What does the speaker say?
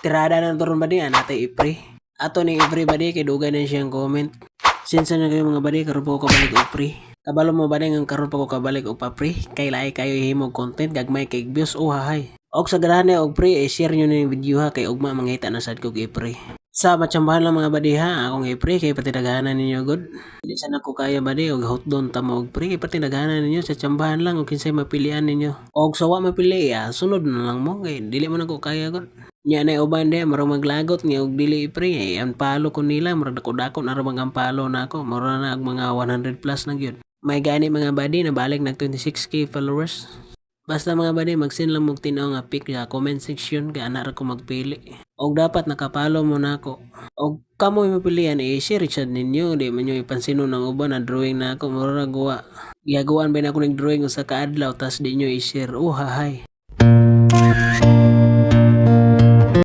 Tirada na turon ba diyan natin ipre. Ato ni everybody kay dugay na siyang comment. Since na kayo mga badi karon po ko kabalik og pre. Kabalo mo ba nga karon pa ko kabalik og pa pre kay lahi kayo himog content gagmay kay views o hahay. Og sa ganahan og pre i-share nyo na yung video ha kay ugma mangita na sad ko i-pre. Sa matsambahan lang mga badi ha akong i-pre kay patidagahanan ninyo good. Dili sa nako kaya badi og hotdon ta mo og pre kay patidagahanan ninyo sa tsambahan lang og kinsay mapilian ninyo. Og sa wa mapili sunod na lang mo kay dili man ako kaya good. Nya na uban de marong maglagot nga og dili pre ang palo ko nila murag dako-dako na ra ang palo nako mura na ang mga 100 plus na gyud. May gani mga badi na balik nag 26k followers. Basta mga badi mag-send lang mog tin-aw nga pic sa comment section kay ana ra ko magpili. Og dapat nakapalo mo nako. Og kamo mapilian i-share sad ninyo di man nyo ipansino ng uban na drawing nako mura guwa. Giyagawan ba na ako ng drawing sa kaadlaw tas di nyo i-share. Oh hahay.